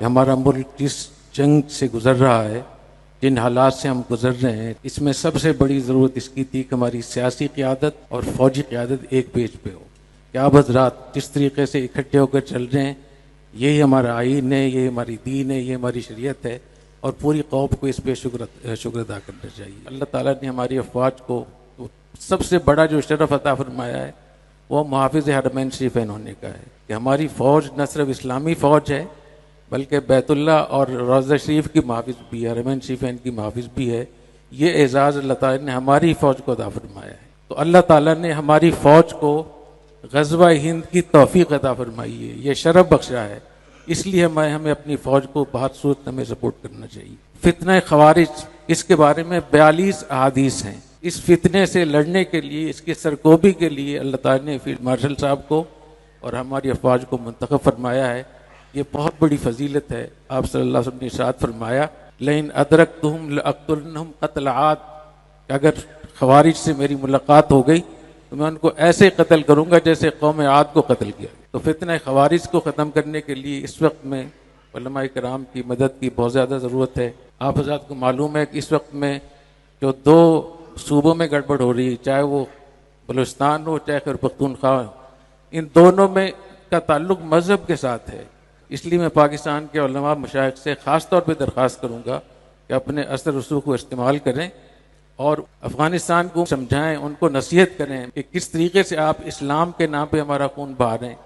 कि हमारा मुल्क जिस जंग से गुजर रहा है, जिन हालात से हम गुजर रहे हैं, इसमें सबसे बड़ी ज़रूरत इसकी थी कि हमारी सियासी क़यादत और फ़ौजी क़यादत एक पेज पे हो। कि आप हज़रात जिस तरीके से इकट्ठे होकर चल रहे हैं, यही हमारा आइन है, ये हमारी दीन है, ये हमारी शरीयत है, और पूरी कौम को इस पर शुक्र अदा करना चाहिए। अल्लाह ताला ने हमारी अफवाज को सबसे बड़ा जो शरफ अता फरमाया है वो मुहाफ़िज़ हरमैन शरीफ़ैन होने का है कि हमारी फ़ौज न सिर्फ इस्लामी फ़ौज है बल्कि बैतुल्ला और रोज़ा शरीफ की मुहाफ़िज़ भी है, हरमैन शरीफ़ैन की मुहाफ़िज़ भी है। ये एज़ाज़ अल्लाह ताला ने हमारी फ़ौज को अता फरमाया है। तो अल्लाह ताला ने हमारी फ़ौज को ग़ज़वा हिंद की तौफ़ीक़ अता फरमाई है, ये शरफ बख्शा है। इसलिए हमें अपनी फ़ौज को बहुत सूरत में सपोर्ट करना चाहिए। फितना ख़वारिज, इसके बारे में 42 अहादीस हैं। इस फितने से लड़ने के लिए, इसकी सरकोबी के लिए अल्लाह ताला ने फील्ड मार्शल साहब को और हमारी अफवाज को मुंतखब फरमाया है। ये बहुत बड़ी फजीलत है। आप सल्लल्लाहु अलैहि वसल्लम ने इरशाद फरमाया, लइन अदरकतुहुम लअक़तुलन्नहुम क़त्ल आद, अगर ख़वारिज से मेरी मुलाकात हो गई तो मैं उनको ऐसे कत्ल करूँगा जैसे कौम आद को कत्ल किया। तो फितना ख़वारिज को ख़त्म करने के लिए इस वक्त में उलमा किराम की मदद की बहुत ज़्यादा ज़रूरत है। आप हज़रात को मालूम है कि इस वक्त में जो दो सूबों में गड़बड़ हो रही है, चाहे वो बलूचिस्तान हो चाहे खैबर पख्तूनख्वा हो, इन दोनों में का ताल्लुक मज़हब के साथ है। इसलिए मैं पाकिस्तान के उलमा मशाइख से ख़ास तौर पे दरख्वास्त करूँगा कि अपने असर रसूख को इस्तेमाल करें और अफ़गानिस्तान को समझाएं, उनको नसीहत करें कि किस तरीके से आप इस्लाम के नाम पे हमारा खून बहा रहे हैं।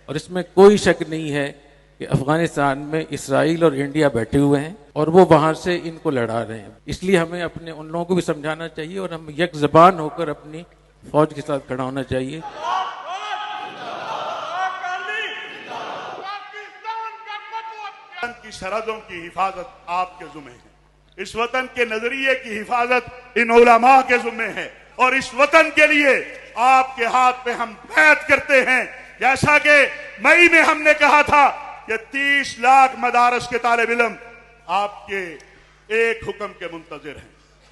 और इसमें कोई शक नहीं है कि अफ़गानिस्तान में इसराइल और इंडिया बैठे हुए हैं और वो वहाँ से इनको लड़ा रहे हैं। इसलिए हमें अपने उन लोगों को भी समझाना चाहिए और हम एक ज़बान होकर अपनी फ़ौज के साथ खड़ा होना चाहिए। की सरहदों की हिफाजत आपके ज़ुम्मे है, इस वतन के नजरिए की हिफाजत इन उलमा के ज़ुम्मे है, और इस वतन के लिए आपके हाथ पे हम बैत करते हैं। जैसा कि मई में हमने कहा था कि 30 लाख मदारस के तालिब इल्म आपके एक हुक्म के मुंतजिर हैं।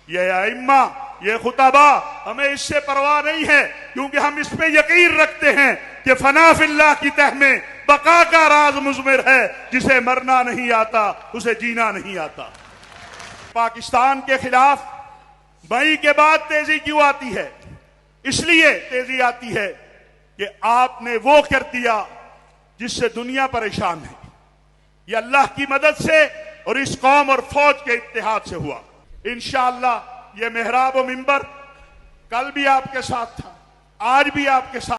ये आइम्मा, ये खुतबा, हमें इससे परवाह नहीं है, क्योंकि हम इस पे यकीन रखते हैं कि फना फिल्लाह की तह में बका का राज मुज़मिर है। जिसे मरना नहीं आता उसे जीना नहीं आता। पाकिस्तान के खिलाफ मई के बाद तेजी क्यों आती है? इसलिए तेजी आती है कि आपने वो कर दिया जिससे दुनिया परेशान है। ये अल्लाह की मदद से और इस कौम और फौज के इत्तेहाद से हुआ। इंशाअल्लाह ये मेहराब व मिंबर कल भी आपके साथ था, आज भी आपके साथ।